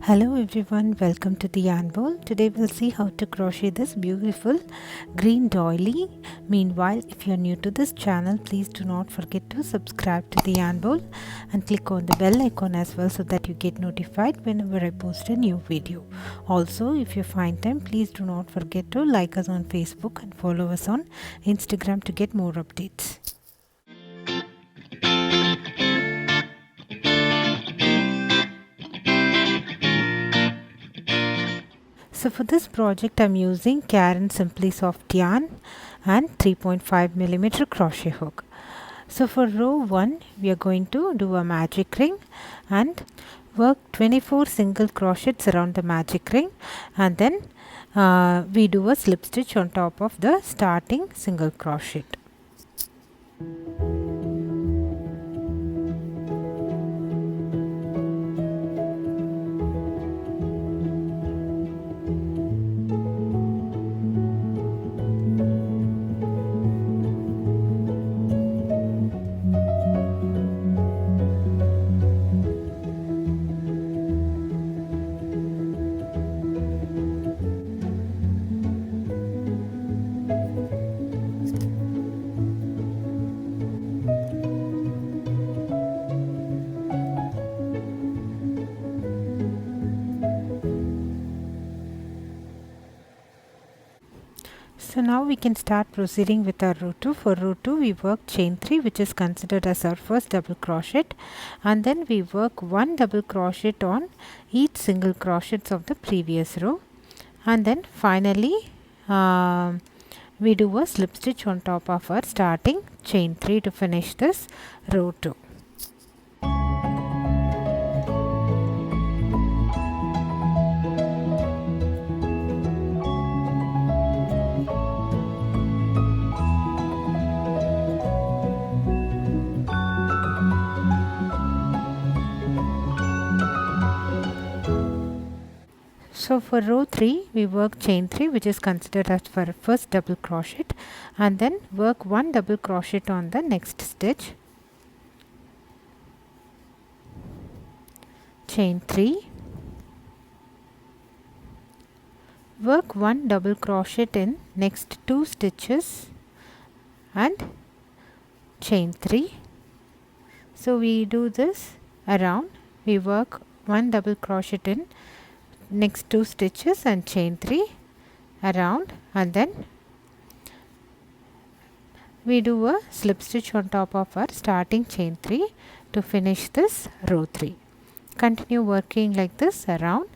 Hello everyone, welcome to the yarn bowl. Today we'll see how to crochet this beautiful green doily. Meanwhile, if you're new to this channel, please do not forget to subscribe to the yarn bowl and click on the bell icon as well so that you get notified whenever I post a new video. Also, if you find time, please do not forget to like us on Facebook and follow us on Instagram to get more updates. So for this project I'm using Caron Simply Soft yarn and 3.5mm crochet hook. So for row 1 we are going to do a magic ring and work 24 single crochets around the magic ring, and then we do a slip stitch on top of the starting single crochet. So now we can start proceeding with our row 2. For row 2 we work chain 3, which is considered as our first double crochet, and then we work 1 double crochet on each single crochets of the previous row, and then finally we do a slip stitch on top of our starting chain 3 to finish this row 2. So for row 3 we work chain 3, which is considered as for first double crochet, and then work 1 double crochet on the next stitch, chain 3, work 1 double crochet in next 2 stitches and chain 3. So we do this around, we work 1 double crochet in next 2 stitches and chain 3 around, and then we do a slip stitch on top of our starting chain 3 to finish this row 3. Continue working like this around.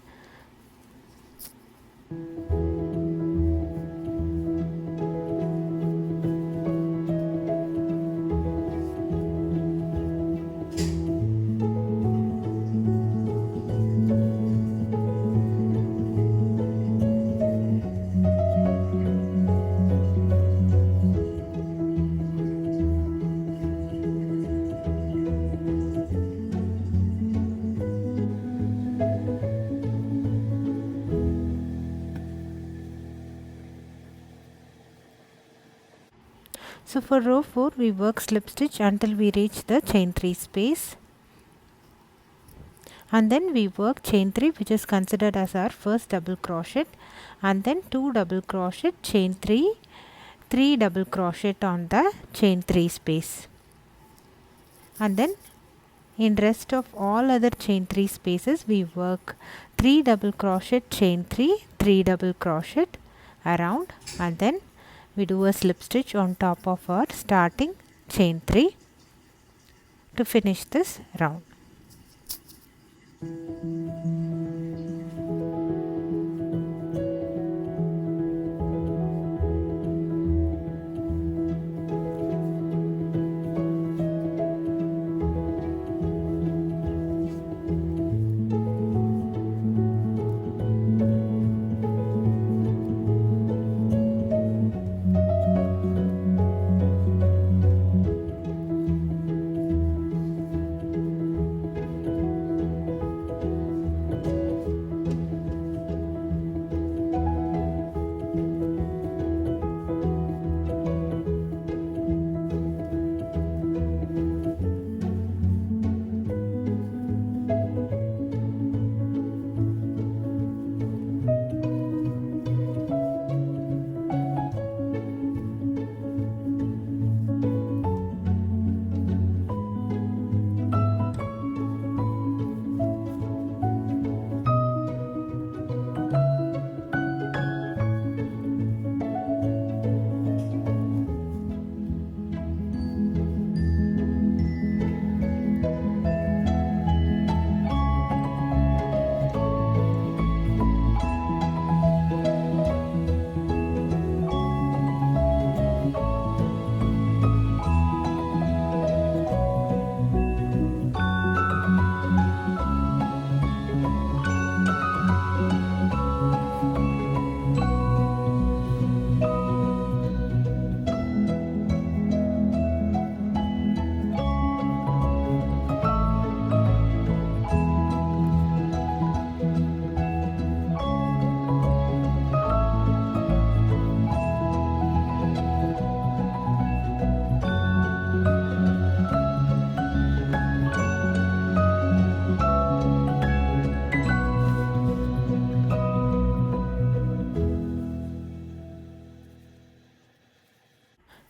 So for row 4 we work slip stitch until we reach the chain 3 space, and then we work chain 3, which is considered as our first double crochet, and then 2 double crochet, chain 3, 3 double crochet on the chain 3 space, and then in rest of all other chain 3 spaces we work 3 double crochet, chain 3, 3 double crochet around, and then we do a slip stitch on top of our starting chain 3 to finish this round.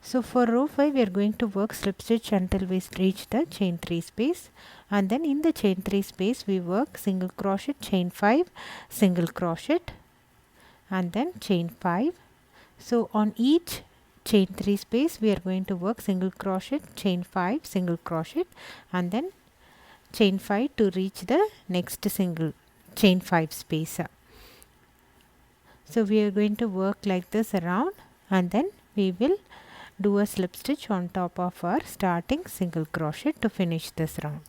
So for row 5 we are going to work slip stitch until we reach the chain 3 space, and then in the chain 3 space we work single crochet, chain 5, single crochet, and then chain 5. So on each chain 3 space we are going to work single crochet, chain 5, single crochet, and then chain 5 to reach the next single chain 5 space. So we are going to work like this around, and then we will do a slip stitch on top of our starting single crochet to finish this round.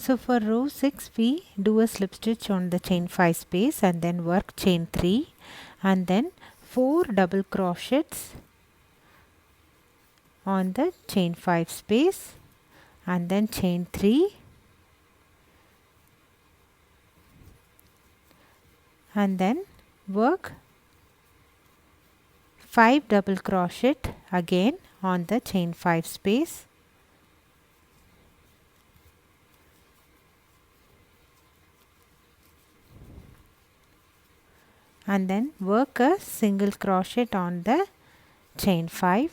So for row 6 we do a slip stitch on the chain 5 space and then work chain 3 and then 4 double crochets on the chain 5 space and then chain 3 and then work 5 double crochet again on the chain 5 space and then work a single crochet on the chain 5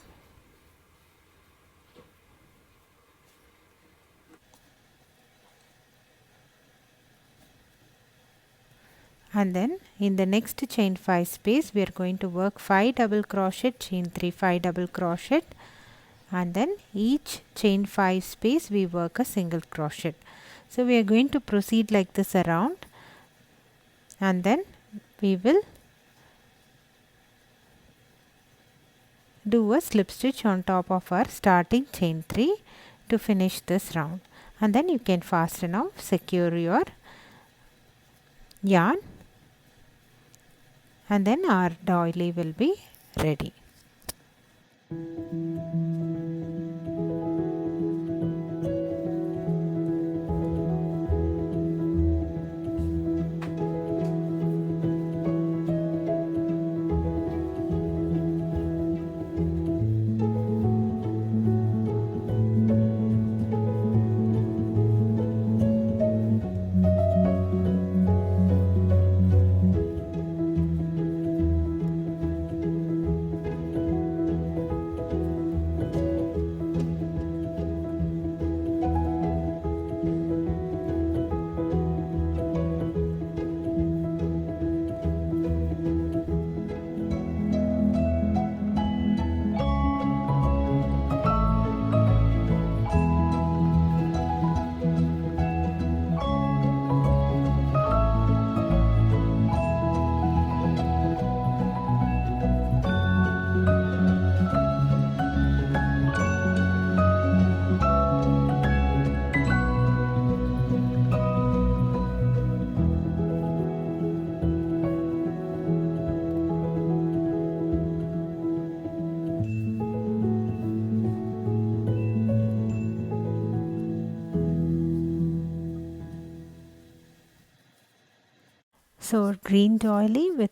and then in the next chain 5 space we are going to work 5 double crochet, chain 3, 5 double crochet, and then each chain 5 space we work a single crochet. So we are going to proceed like this around, and then we will do a slip stitch on top of our starting chain 3 to finish this round, and then you can fasten off, secure your yarn, and then our doily will be ready. So green doily with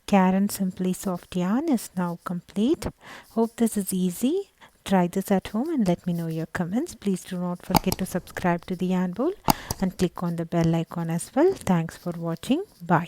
Caron Simply Soft yarn is now complete. Hope this is easy. Try this at home and let me know your comments. Please do not forget to subscribe to the Yarn Bowl and click on the bell icon as well. Thanks for watching. Bye.